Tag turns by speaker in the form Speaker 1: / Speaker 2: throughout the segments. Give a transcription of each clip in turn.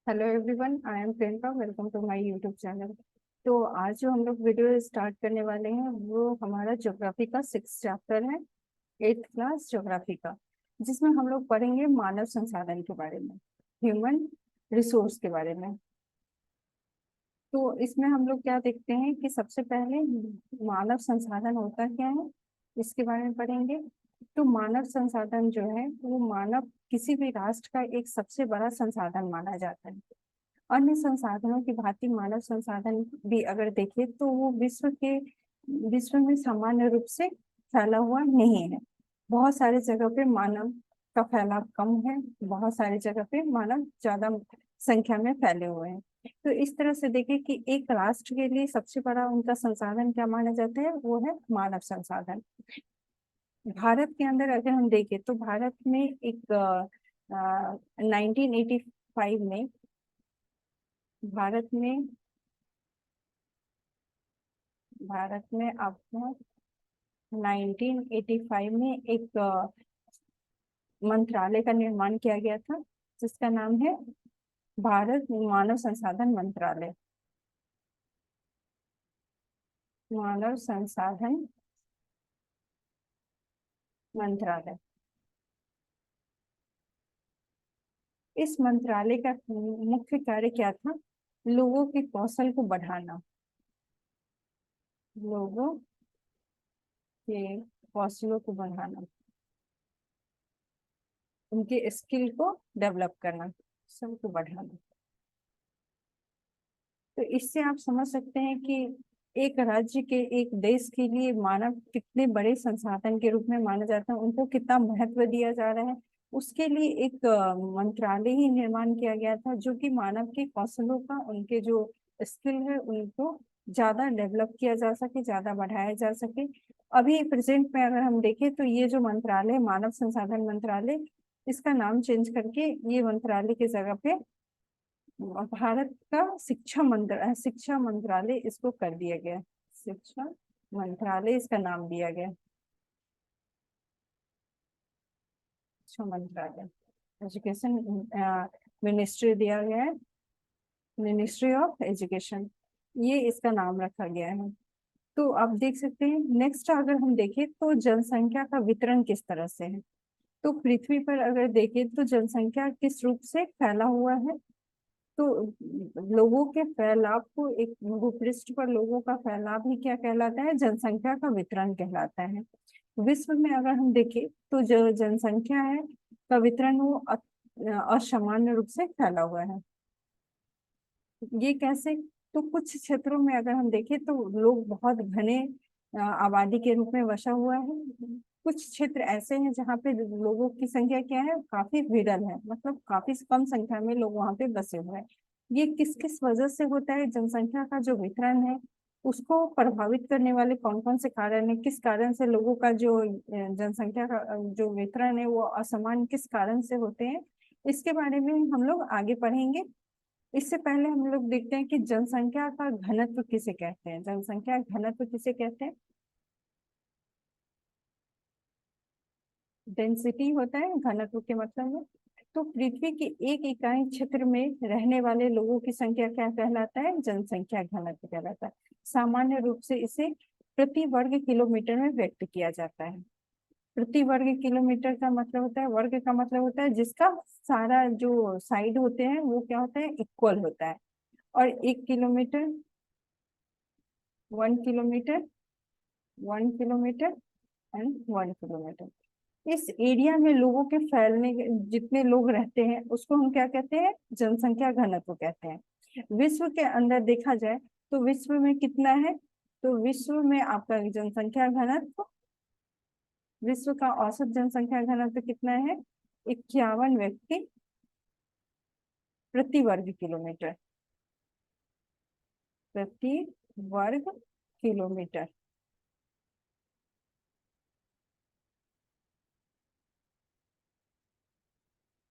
Speaker 1: Hello everyone, I am Priyanka. Welcome to my YouTube channel. तो आज जो हम लोग वीडियो स्टार्ट करने वाले हैं वो हमारा ज्योग्राफी का 6th चैप्टर है, 8th क्लास ज्योग्राफी का, जिसमें हम लोग पढ़ेंगे मानव संसाधन के बारे में, ह्यूमन रिसोर्स के बारे में। तो इसमें हम लोग क्या देखते हैं कि सबसे पहले मानव संसाधन होता क्या है, इसके बारे में पढ़ेंगे। तो मानव संसाधन जो है वो मानव किसी भी राष्ट्र का एक सबसे बड़ा संसाधन माना जाता है। अन्य संसाधनों की भांति मानव संसाधन भी अगर देखें तो वो विश्व में सामान्य रूप से फैला हुआ नहीं है। बहुत सारी जगह पे मानव का फैलाव कम है, बहुत सारी जगह पे मानव ज्यादा संख्या में फैले हुए हैं। तो इस तरह से देखें कि एक राष्ट्र के लिए सबसे बड़ा उनका संसाधन क्या माना जाता है, वो है मानव संसाधन। भारत के अंदर अगर हम देखें तो भारत में एक 1985 में भारत में भारत में आपको 1985 में एक मंत्रालय का निर्माण किया गया था, जिसका नाम है भारत मानव संसाधन मंत्रालय। मानव संसाधन मंत्रालय। इस मंत्रालय का मुख्य कार्य क्या था? लोगों के कौशल को बढ़ाना, लोगों के कौशलों को बढ़ाना, उनके स्किल को डेवलप करना, सबको बढ़ाना। तो इससे आप समझ सकते हैं कि एक राज्य के, एक देश के लिए मानव कितने बड़े संसाधन के रूप में माना जाता है, उनको कितना महत्व दिया जा रहा है। उसके लिए एक मंत्रालय ही निर्माण किया गया था, जो कि मानव के कौशलों का, उनके जो स्किल है उनको ज्यादा डेवलप किया जा सके, ज्यादा बढ़ाया जा सके। अभी प्रेजेंट में अगर हम देखें तो ये जो मंत्रालय, मानव संसाधन मंत्रालय, इसका नाम चेंज करके ये मंत्रालय की जगह पे भारत का शिक्षा मंत्रालय इसको कर दिया गया। शिक्षा मंत्रालय इसका नाम दिया गया, शिक्षा मंत्रालय। एजुकेशन मिनिस्ट्री दिया गया है, मिनिस्ट्री ऑफ एजुकेशन, ये इसका नाम रखा गया है। तो आप देख सकते हैं, नेक्स्ट अगर हम देखें तो जनसंख्या का वितरण किस तरह से है। तो पृथ्वी पर अगर देखें तो जनसंख्या किस रूप से फैला हुआ है। तो लोगों के फैलाव को, एक भूपृष्ठ पर लोगों का फैलाव ही क्या कहलाता है? जनसंख्या का वितरण कहलाता है। विश्व में अगर हम देखें तो जो जनसंख्या है का वितरण वो असामान्य रूप से फैला हुआ है। ये कैसे? तो कुछ क्षेत्रों में अगर हम देखें तो लोग बहुत घने आबादी के रूप में बसा हुआ है। कुछ क्षेत्र ऐसे हैं जहाँ पे लोगों की संख्या क्या है, काफी विरल है, मतलब काफी कम संख्या में लोग वहां पे बसे हुए हैं। ये किस किस वजह से होता है? जनसंख्या का जो वितरण है उसको प्रभावित करने वाले कौन कौन से कारण है, किस कारण से लोगों का जो जनसंख्या का जो वितरण है वो असमान किस कारण से होते हैं, इसके बारे में हम लोग आगे पढ़ेंगे। इससे पहले हम लोग देखते हैं कि जनसंख्या का घनत्व किसे कहते हैं। जनसंख्या घनत्व किसे कहते हैं? डेंसिटी होता है घनत्व के मतलब में। तो पृथ्वी के एक इकाई क्षेत्र में रहने वाले लोगों की संख्या क्या कहलाता है? जनसंख्या घनत्व कहलाता है। सामान्य रूप से इसे प्रति वर्ग किलोमीटर में व्यक्त किया जाता है। प्रति वर्ग किलोमीटर का मतलब होता है, वर्ग का मतलब होता है जिसका सारा जो साइड होते हैं वो क्या होता है, इक्वल होता है। और 1 kilometre, 1 kilometre, 1 kilometre and 1 kilometre. इस एरिया में लोगों के फैलने जितने लोग रहते हैं उसको हम क्या कहते हैं? जनसंख्या घनत्व कहते हैं। विश्व के अंदर देखा जाए तो विश्व में कितना है? तो विश्व में आपका जनसंख्या घनत्व, विश्व का औसत जनसंख्या घनत्व कितना है? 51 व्यक्ति प्रति वर्ग किलोमीटर, प्रति वर्ग किलोमीटर।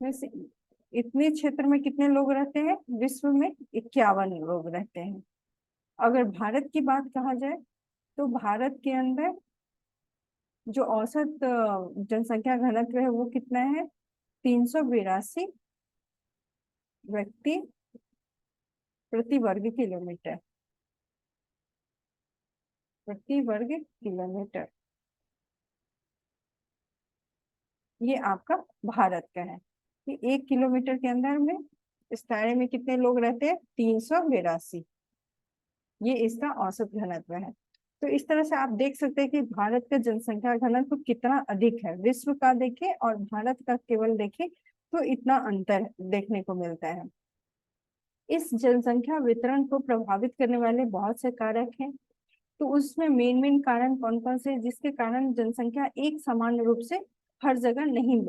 Speaker 1: वैसे इतने क्षेत्र में कितने लोग रहते हैं? विश्व में 51 लोग रहते हैं। अगर भारत की बात कहा जाए तो भारत के अंदर जो औसत जनसंख्या घनत्व है वो कितना है? 382 व्यक्ति प्रति वर्ग किलोमीटर, प्रति वर्ग किलोमीटर। ये आपका भारत का है कि 1 किलोमीटर के अंदर में इस दायरे में कितने लोग रहते हैं, 382। ये इसका औसत घनत्व है। तो इस तरह से आप देख सकते हैं कि भारत का जनसंख्या घनत्व कितना अधिक है। विश्व का देखें और भारत का केवल देखें तो इतना अंतर देखने को मिलता है। इस जनसंख्या वितरण को प्रभावित करने वाले बहुत से कारक हैं। तो उसमें मेन मेन कारण कौन कौन से, जिसके कारण जनसंख्या एक समान रूप से हर जगह नहीं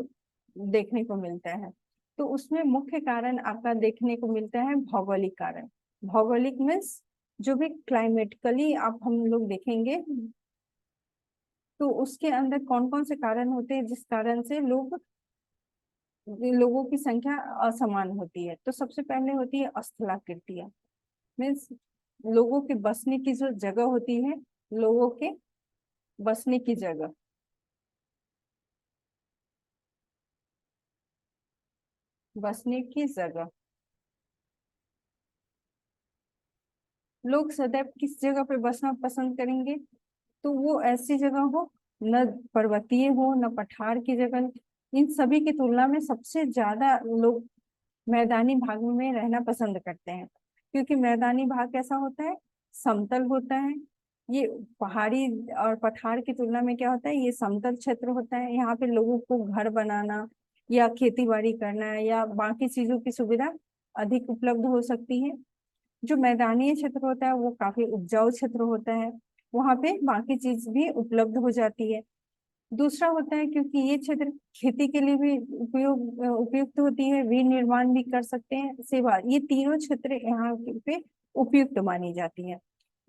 Speaker 1: देखने को मिलता है। तो उसमें मुख्य कारण आपका देखने को मिलता है भौगोलिक कारण। भौगोलिक मीन्स जो भी क्लाइमेटिकली आप हम लोग देखेंगे तो उसके अंदर कौन कौन से कारण होते हैं जिस कारण से लोगों की संख्या असमान होती है। तो सबसे पहले होती है स्थलाकृतियां, मीन्स लोगों के बसने की जो जगह होती है, लोगों के बसने की जगह। बसने की जगह, लोग सदैव किस जगह पे बसना पसंद करेंगे, तो वो ऐसी जगह हो, न पर्वतीय हो न पठार की जगह। इन सभी की तुलना में सबसे ज्यादा लोग मैदानी भाग में रहना पसंद करते हैं, क्योंकि मैदानी भाग कैसा होता है, समतल होता है। ये पहाड़ी और पठार की तुलना में क्या होता है, ये समतल क्षेत्र होता है। यहाँ पे लोगों को घर बनाना या खेती बाड़ी करना या बाकी चीजों की सुविधा अधिक उपलब्ध हो सकती है। जो मैदानी क्षेत्र होता है वो काफी उपजाऊ क्षेत्र होता है, वहां पे बाकी चीज भी उपलब्ध हो जाती है। दूसरा होता है क्योंकि ये क्षेत्र खेती के लिए भी उपयुक्त होती है, विनिर्माण भी कर सकते हैं, सेवा, ये तीनों क्षेत्र यहाँ पे उपयुक्त मानी जाती है।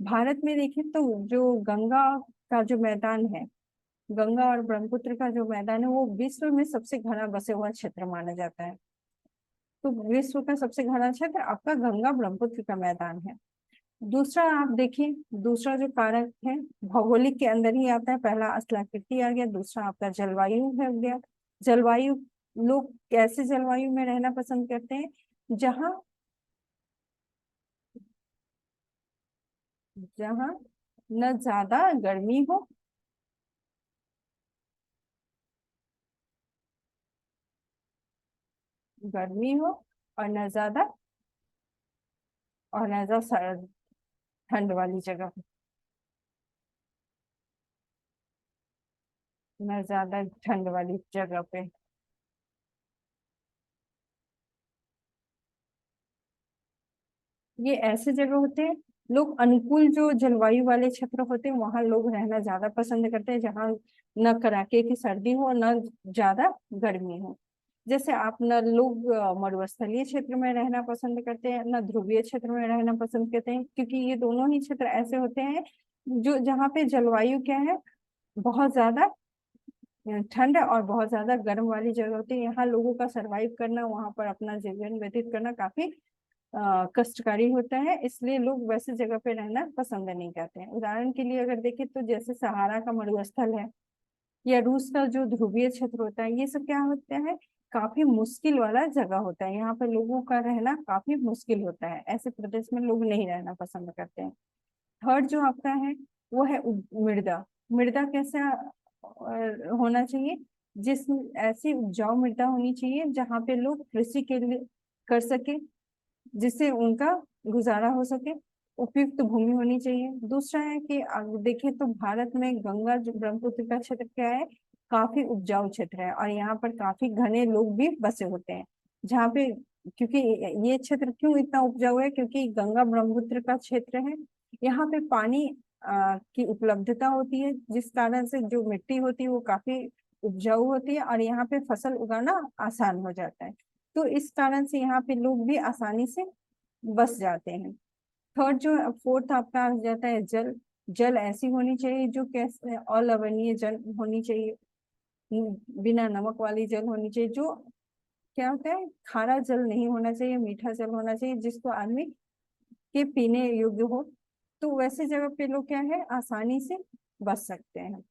Speaker 1: भारत में देखें तो जो गंगा का जो मैदान है, गंगा और ब्रह्मपुत्र का जो मैदान है वो विश्व में सबसे घना बसे हुआ क्षेत्र माना जाता है। तो विश्व का सबसे घना क्षेत्र आपका गंगा ब्रह्मपुत्र का मैदान है। दूसरा आप देखिए, दूसरा जो कारक है भौगोलिक के अंदर ही आता है। पहला स्थलाकृति आ गया, दूसरा आपका जलवायु है हो गया। जलवायु, लोग कैसे जलवायु में रहना पसंद करते हैं, जहाँ जहाँ न ज्यादा गर्मी हो, गर्मी हो और न ज्यादा, और न ज्यादा ठंड वाली जगह हो, न ज्यादा ठंड वाली जगह पे। ये ऐसे जगह होते हैं, लोग अनुकूल जो जलवायु वाले क्षेत्र होते हैं वहां लोग रहना ज्यादा पसंद करते हैं, जहाँ न कड़ाके की सर्दी हो न ज्यादा गर्मी हो। जैसे आप न लोग मरुस्थलीय क्षेत्र में रहना पसंद करते हैं, न ध्रुवीय क्षेत्र में रहना पसंद करते हैं, क्योंकि ये दोनों ही क्षेत्र ऐसे होते हैं जो जहाँ पे जलवायु क्या है, बहुत ज्यादा ठंड और बहुत ज्यादा गर्म वाली जगह होती है। यहाँ लोगों का सरवाइव करना, वहां पर अपना जीवन व्यतीत करना काफी कष्टकारी होता है, इसलिए लोग वैसे जगह पे रहना पसंद नहीं करते हैं। उदाहरण के लिए अगर देखें तो जैसे सहारा का मरुस्थल है या रूस का जो ध्रुवीय क्षेत्र होता है, ये सब क्या होता है, काफी मुश्किल वाला जगह होता है। यहाँ पर लोगों का रहना काफी मुश्किल होता है, ऐसे प्रदेश में लोग नहीं रहना पसंद करते हैं। थर्ड जो आपका है वो है मृदा। मृदा कैसा होना चाहिए, जिस ऐसी उपजाऊ मृदा होनी चाहिए जहाँ पे लोग कृषि के लिए कर सके, जिससे उनका गुजारा हो सके। उपयुक्त भूमि होनी चाहिए। दूसरा है कि देखें तो भारत में गंगा जो ब्रह्मपुत्र का क्षेत्र क्या है, काफी उपजाऊ क्षेत्र है और यहाँ पर काफी घने लोग भी बसे होते हैं। जहाँ पे, क्योंकि ये क्षेत्र क्यों इतना उपजाऊ है, क्योंकि गंगा ब्रह्मपुत्र का क्षेत्र है, यहाँ पे पानी की उपलब्धता होती है, जिस कारण से जो मिट्टी होती है वो काफी उपजाऊ होती है और यहाँ पे फसल उगाना आसान हो जाता है। तो इस कारण से यहाँ पे लोग भी आसानी से बस जाते हैं। थर्ड जो फोर्थ आपका आ जाता है जल। जल ऐसी होनी चाहिए जो कैसे अलवणीय जल होनी चाहिए, बिना नमक वाली जल होनी चाहिए। जो क्या होता है, खारा जल नहीं होना चाहिए, मीठा जल होना चाहिए जिसको आदमी के पीने योग्य हो। तो वैसे जगह पे लोग क्या है, आसानी से बच सकते हैं।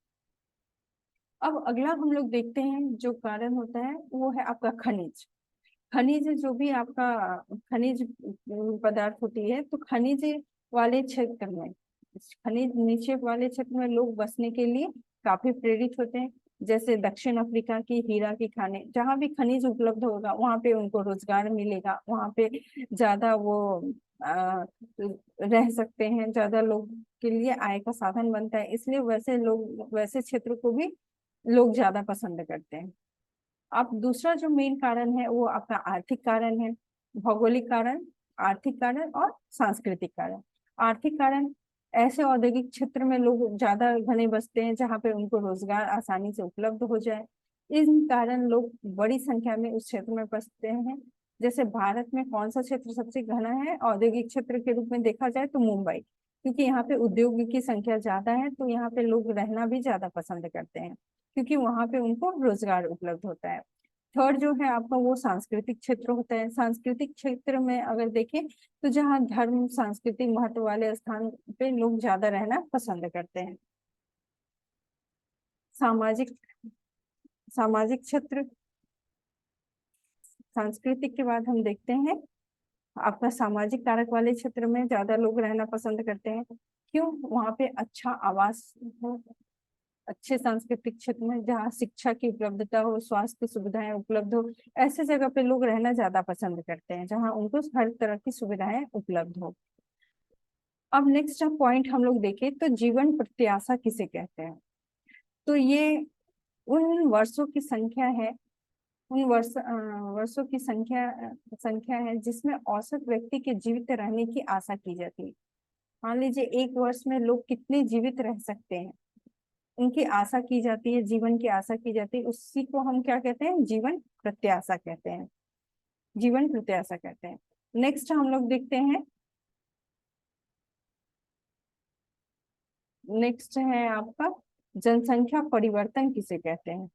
Speaker 1: अब अगला हम लोग देखते हैं जो कारण होता है वो है आपका खनिज। खनिज जो भी आपका खनिज पदार्थ होती है, तो खनिज वाले क्षेत्र में, खनिज नीचे वाले क्षेत्र में लोग बसने के लिए काफी प्रेरित होते हैं। जैसे दक्षिण अफ्रीका की हीरा की खानें, जहाँ भी खनिज उपलब्ध होगा वहां पे उनको रोजगार मिलेगा, वहां पे ज्यादा वो रह सकते हैं, ज्यादा लोग के लिए आय का साधन बनता है, इसलिए वैसे लोग वैसे क्षेत्र को भी लोग ज्यादा पसंद करते हैं। अब दूसरा जो मेन कारण है वो आपका आर्थिक कारण है। भौगोलिक कारण, आर्थिक कारण और सांस्कृतिक कारण। आर्थिक कारण, ऐसे औद्योगिक क्षेत्र में लोग ज्यादा घने बसते हैं जहाँ पे उनको रोजगार आसानी से उपलब्ध हो जाए, इन कारण लोग बड़ी संख्या में उस क्षेत्र में बसते हैं। जैसे भारत में कौन सा क्षेत्र सबसे घना है औद्योगिक क्षेत्र के रूप में देखा जाए तो मुंबई, क्योंकि यहाँ पे उद्योग की संख्या ज्यादा है, तो यहाँ पे लोग रहना भी ज्यादा पसंद करते हैं, क्योंकि वहां पे उनको रोजगार उपलब्ध होता है। थर्ड जो है आपका वो सांस्कृतिक क्षेत्र होता है। सांस्कृतिक क्षेत्र में अगर देखें तो जहाँ धर्म सांस्कृतिक महत्व वाले स्थान पे लोग ज्यादा रहना पसंद करते हैं। सामाजिक सामाजिक क्षेत्र, सांस्कृतिक के बाद हम देखते हैं आपका सामाजिक कारक वाले क्षेत्र में ज्यादा लोग रहना पसंद करते हैं। क्यों? वहां पे अच्छा आवास हो, अच्छे सांस्कृतिक क्षेत्र में जहाँ शिक्षा की उपलब्धता हो, स्वास्थ्य सुविधाएं उपलब्ध हो, ऐसे जगह पे लोग रहना ज्यादा पसंद करते हैं जहाँ उनको हर तरह की सुविधाएं उपलब्ध हो। अब नेक्स्ट पॉइंट हम लोग देखें तो जीवन प्रत्याशा किसे कहते हैं। तो ये उन वर्षों की संख्या है, उन वर्षों की संख्या है जिसमें औसत व्यक्ति के जीवित रहने की आशा की जाती है। मान लीजिए एक वर्ष में लोग कितने जीवित रह सकते हैं, उनकी आशा की जाती है, जीवन की आशा की जाती है, उसी को हम क्या कहते हैं? जीवन प्रत्याशा कहते हैं। जीवन प्रत्याशा कहते हैं। नेक्स्ट हम लोग देखते हैं, नेक्स्ट है आपका जनसंख्या परिवर्तन किसे कहते हैं।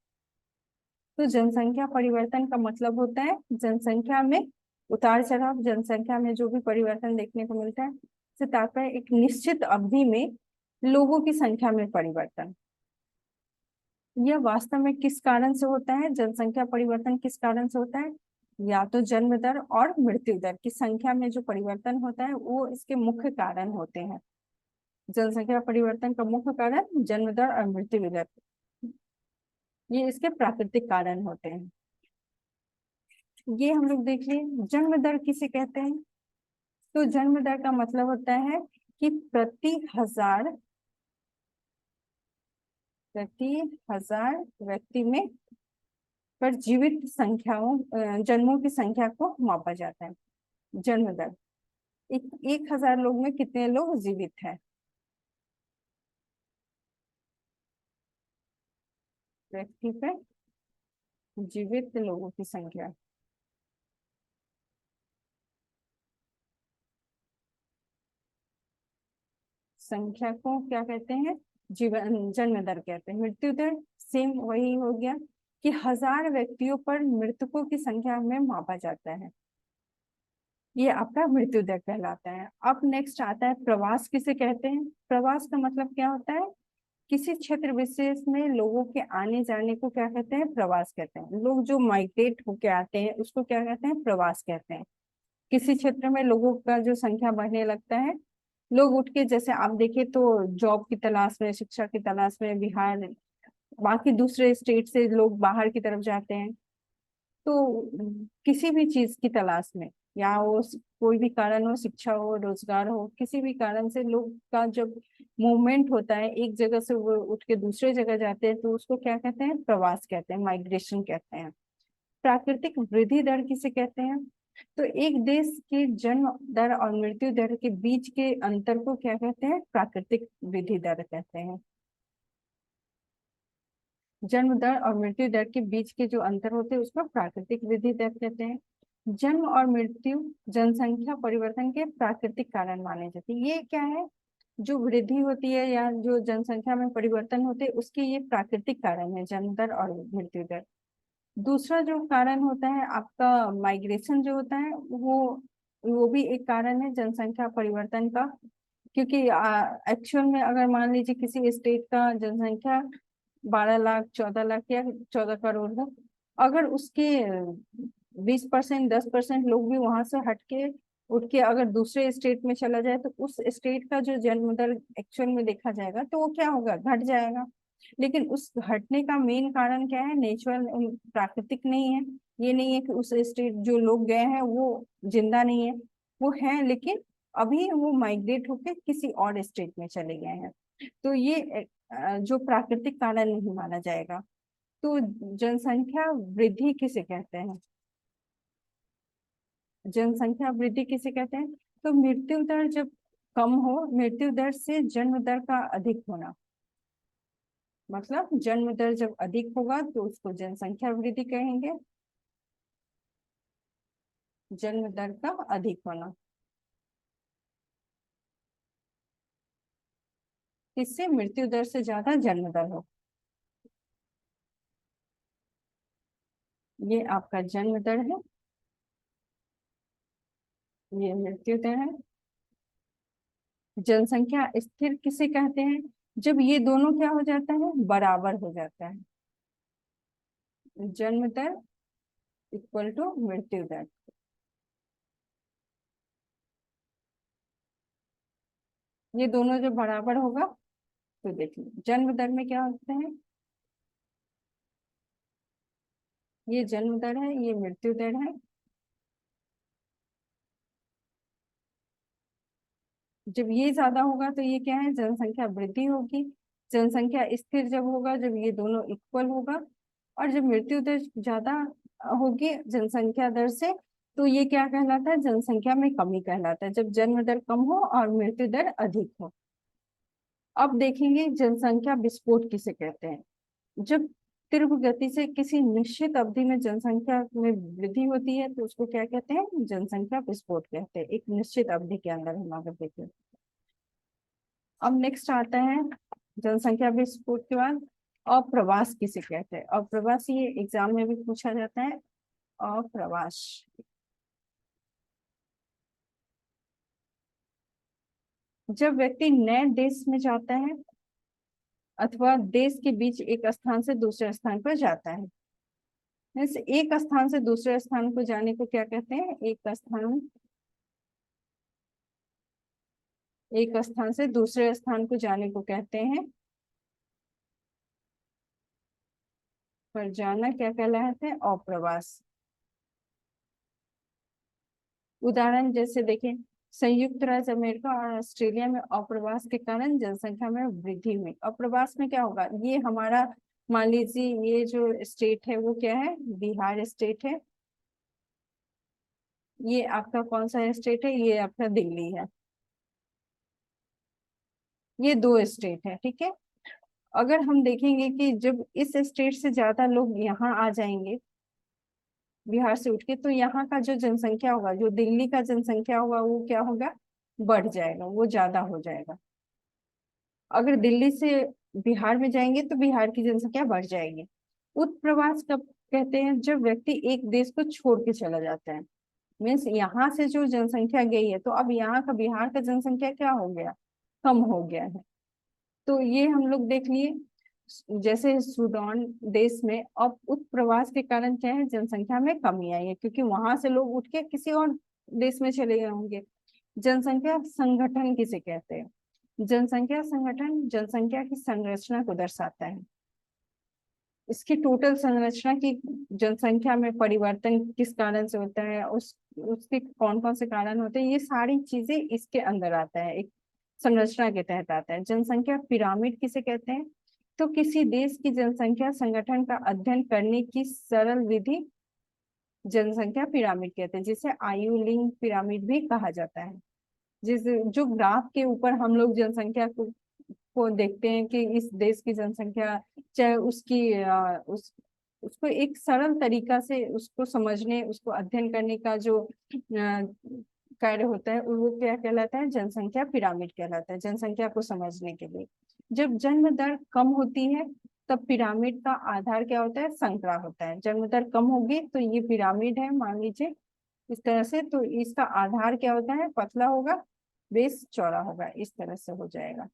Speaker 1: तो जनसंख्या परिवर्तन का मतलब होता है जनसंख्या में उतार चढ़ाव, जनसंख्या में जो भी परिवर्तन देखने को मिलता है, से तात्पर्य एक निश्चित अवधि में लोगों की संख्या में परिवर्तन। यह वास्तव में किस कारण से होता है? जनसंख्या परिवर्तन किस कारण से होता है? या तो जन्म दर और मृत्यु दर की संख्या में जो परिवर्तन होता है वो इसके मुख्य कारण होते हैं। जनसंख्या परिवर्तन का मुख्य कारण जन्म दर और मृत्यु दर, ये इसके प्राकृतिक कारण होते हैं। ये हम लोग देख लिए जन्म दर किसे कहते हैं। तो जन्म दर का मतलब होता है कि प्रति हजार व्यक्ति में पर जीवित संख्याओं जन्मों की संख्या को मापा जाता है। जन्म दर, 1000 लोग में कितने लोग जीवित हैं, व्यक्ति पे जीवित लोगों की संख्या। संख्या को क्या कहते हैं? जीवन जन्म दर कहते हैं। मृत्यु दर सेम वही हो गया कि 1000 व्यक्तियों पर मृतकों की संख्या में मापा जाता है, ये आपका मृत्यु दर कहलाता है। अब नेक्स्ट आता है प्रवास किसे कहते हैं। प्रवास का मतलब क्या होता है? किसी क्षेत्र विशेष में लोगों के आने जाने को क्या कहते हैं? प्रवास कहते हैं। लोग जो माइग्रेट होके आते हैं उसको क्या कहते हैं? प्रवास कहते हैं। किसी क्षेत्र में लोगों का जो संख्या बढ़ने लगता है, लोग उठ के, जैसे आप देखिए तो जॉब की तलाश में, शिक्षा की तलाश में बिहार, बाकी दूसरे स्टेट से लोग बाहर की तरफ जाते हैं। तो किसी भी चीज की तलाश में, या वो कोई भी कारण हो, शिक्षा हो, रोजगार हो, किसी भी कारण से लोग का जब मूवमेंट होता है, एक जगह से वो उठ के दूसरे जगह जाते हैं, तो उसको क्या कहते हैं? प्रवास कहते हैं, माइग्रेशन कहते हैं। प्राकृतिक वृद्धि दर किसे कहते हैं? तो एक देश की जन्म दर और मृत्यु दर के बीच के अंतर को क्या कहते हैं? प्राकृतिक वृद्धि दर कहते हैं। जन्म दर और मृत्यु दर के बीच के जो अंतर होते हैं उसको प्राकृतिक वृद्धि दर कहते हैं। जन्म और मृत्यु जनसंख्या परिवर्तन के प्राकृतिक कारण माने जाते हैं। ये क्या है? जो वृद्धि होती है या जो जनसंख्या में परिवर्तन होते हैं उसके ये प्राकृतिक कारण है, जन्म दर और मृत्यु दर। दूसरा जो कारण होता है आपका माइग्रेशन जो होता है, वो भी एक कारण है जनसंख्या परिवर्तन का। क्योंकि एक्चुअल में अगर मान लीजिए किसी स्टेट का जनसंख्या 12 लाख, 14 लाख या 14 करोड़ है, अगर उसके 20%, 10% लोग भी वहां से हटके उठ के अगर दूसरे स्टेट में चला जाए तो उस स्टेट का जो जन्म दर एक्चुअल में देखा जाएगा तो वो क्या होगा, घट जाएगा। लेकिन उस घटने का मेन कारण क्या है, नेचुरल, प्राकृतिक नहीं है। ये नहीं है कि उस स्टेट जो लोग गए हैं वो जिंदा नहीं है, वो है, लेकिन अभी वो माइग्रेट होकर किसी और स्टेट में चले गए हैं। तो ये जो प्राकृतिक कारण नहीं माना जाएगा। तो जनसंख्या वृद्धि किसे कहते हैं, जनसंख्या वृद्धि किसे कहते हैं? तो मृत्यु दर जब कम हो, मृत्यु दर से जन्म दर का अधिक होना, मतलब जन्म दर जब अधिक होगा तो उसको जनसंख्या वृद्धि कहेंगे, जन्म दर का अधिक होना। इससे मृत्यु दर से ज्यादा जन्म दर हो। ये आपका जन्म दर है, ये मृत्यु दर है। जनसंख्या स्थिर किसे कहते हैं? जब ये दोनों क्या हो जाता है, बराबर हो जाता है, जन्म दर इक्वल टू मृत्यु दर। ये दोनों जब बराबर होगा तो देखिए जन्म दर में क्या होता है, ये जन्म दर है, ये मृत्यु दर है। जब ये ज्यादा होगा तो ये क्या है, जनसंख्या वृद्धि होगी। जनसंख्या स्थिर जब होगा, जब ये दोनों इक्वल होगा। और जब मृत्यु दर ज्यादा होगी जनसंख्या दर से, तो ये क्या कहलाता है, जनसंख्या में कमी कहलाता है, जब जन्म दर कम हो और मृत्यु दर अधिक हो। अब देखेंगे जनसंख्या विस्फोट किसे कहते हैं। जब तीव्र गति से किसी निश्चित अवधि में जनसंख्या में वृद्धि होती है तो उसको क्या कहते हैं, जनसंख्या विस्फोट कहते हैं, एक निश्चित अवधि के अंदर हम अगर देखें। अब नेक्स्ट आता है जनसंख्या विस्फोट के बाद अप्रवास किसे कहते हैं। अप्रवास ये एग्जाम में भी पूछा जाता है, अप्रवास। जब व्यक्ति नए देश में जाता है अथवा देश के बीच एक स्थान से दूसरे स्थान पर जाता है, जैसे एक स्थान से दूसरे स्थान को जाने को क्या कहते हैं, एक स्थान से दूसरे स्थान को जाने को कहते हैं, पर जाना क्या कहलाता है, अप्रवास। उदाहरण जैसे देखें, संयुक्त राज्य अमेरिका और ऑस्ट्रेलिया में अप्रवास के कारण जनसंख्या में वृद्धि हुई। अप्रवास में क्या होगा, ये हमारा मान लीजिए ये जो स्टेट है वो क्या है, बिहार स्टेट है। ये आपका कौन सा स्टेट है, ये आपका दिल्ली है। ये दो स्टेट है, ठीक है। अगर हम देखेंगे कि जब इस स्टेट से ज्यादा लोग यहाँ आ जाएंगे बिहार से उठ के, तो यहाँ का जो जनसंख्या होगा, जो दिल्ली का जनसंख्या होगा, वो क्या होगा, बढ़ जाएगा, वो ज्यादा हो जाएगा। अगर दिल्ली से बिहार में जाएंगे तो बिहार की जनसंख्या बढ़ जाएगी। उत्प्रवास कब कहते हैं, जब व्यक्ति एक देश को छोड़ के चला जाता है। मीन्स यहाँ से जो जनसंख्या गई है तो अब यहाँ का बिहार का जनसंख्या क्या हो गया, कम हो गया है। तो ये हम लोग देख लिए, जैसे सूडान देश में अब उत्प्रवास के कारण क्या है, जनसंख्या में कमी आई है, क्योंकि वहां से लोग उठ के किसी और देश में चले गए होंगे। जनसंख्या संगठन किसे कहते हैं? जनसंख्या संगठन जनसंख्या की संरचना को दर्शाता है, इसकी टोटल संरचना की, जनसंख्या में परिवर्तन किस कारण से होता है, उस उसके कौन कौन से कारण होते हैं, ये सारी चीजें इसके अंदर आता है, एक संरचना के तहत आता है। जनसंख्या पिरामिड किसे कहते हैं? तो किसी देश की जनसंख्या संगठन का अध्ययन करने की सरल विधि जनसंख्या पिरामिड कहते हैं, जिसे आयु लिंग पिरामिड भी कहा जाता है। जिस जो ग्राफ के ऊपर हम लोग जनसंख्या को देखते हैं कि इस देश की जनसंख्या, चाहे उसकी उसको एक सरल तरीका से उसको समझने, उसको अध्ययन करने का जो कार्य होता है वो क्या कहलाता है, जनसंख्या पिरामिड कहलाता है, जनसंख्या को समझने के लिए। जब जन्म दर कम होती है तब पिरामिड का आधार क्या होता है, संकरा होता है। जन्म दर कम होगी तो ये पिरामिड है मान लीजिए इस तरह से, तो इसका आधार क्या होता है, पतला होगा, बेस चौड़ा होगा, इस तरह से हो जाएगा।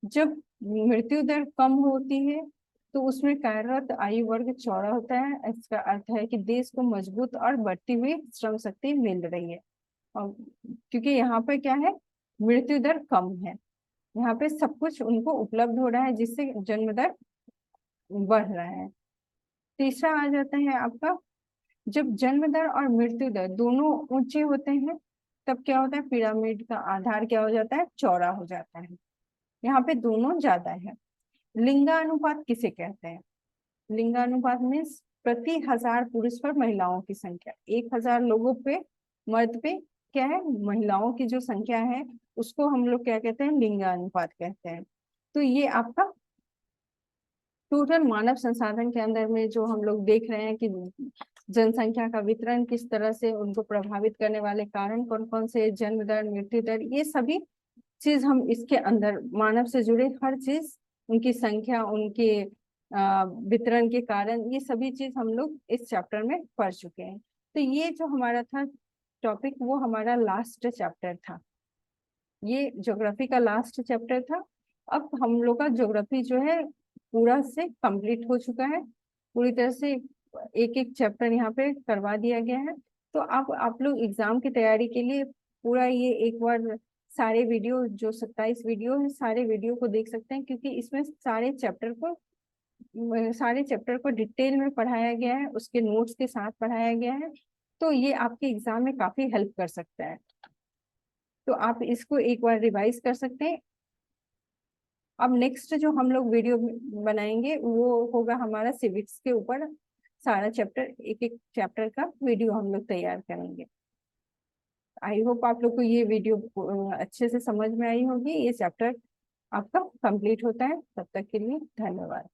Speaker 1: जब मृत्यु दर कम होती है तो उसमें कार्यरत आयु वर्ग चौड़ा होता है। इसका अर्थ है कि देश को मजबूत और बढ़ती हुई श्रम शक्ति मिल रही है। और क्योंकि यहाँ पे क्या है, मृत्यु दर कम है, यहाँ पे सब कुछ उनको उपलब्ध हो रहा है, जिससे जन्म दर बढ़ रहा है। तीसरा आ जाता है आपका, जब जन्म दर और मृत्यु दर दोनों ऊंचे होते हैं, तब क्या होता है, पिरामिड का आधार क्या हो जाता है, चौड़ा हो जाता है। यहाँ पे दोनों ज्यादा है। लिंगानुपात किसे कहते हैं? लिंगानुपात मीन्स प्रति 1000 पुरुष पर महिलाओं की संख्या, 1000 लोगों पे मर्द पे क्या है, महिलाओं की जो संख्या है, उसको हम लोग क्या कहते हैं, लिंगानुपात कहते हैं। तो ये आपका टोटल मानव संसाधन के अंदर में जो हम लोग देख रहे हैं कि जनसंख्या का वितरण किस तरह से, उनको प्रभावित करने वाले कारण कौन कौन से, जन्म दर, मृत्यु दर, ये सभी चीज हम इसके अंदर मानव से जुड़े हर चीज, उनकी संख्या, उनके वितरण के कारण, ये सभी चीज हम लोग इस चैप्टर में पढ़ चुके हैं। तो ये जो हमारा था टॉपिक, वो हमारा लास्ट चैप्टर था, ये ज्योग्राफी का लास्ट चैप्टर था। अब हम लोग का ज्योग्राफी जो है पूरा से कंप्लीट हो चुका है, पूरी तरह से एक एक चैप्टर यहाँ पे करवा दिया गया है। तो आप लोग एग्जाम की तैयारी के लिए पूरा ये एक बार सारे वीडियो, जो 27 वीडियो है, सारे वीडियो को देख सकते हैं, क्योंकि इसमें सारे चैप्टर को डिटेल में पढ़ाया गया है, उसके नोट्स के साथ पढ़ाया गया है। तो ये आपके एग्जाम में काफी हेल्प कर सकता है। तो आप इसको एक बार रिवाइज कर सकते हैं। अब नेक्स्ट जो हम लोग वीडियो बनाएंगे वो होगा हमारा सिविक्स के ऊपर, सारा चैप्टर, एक एक चैप्टर का वीडियो हम लोग तैयार करेंगे। आई होप आप लोग को ये वीडियो अच्छे से समझ में आई होगी। ये चैप्टर आपका कंप्लीट होता है, तब तक के लिए धन्यवाद।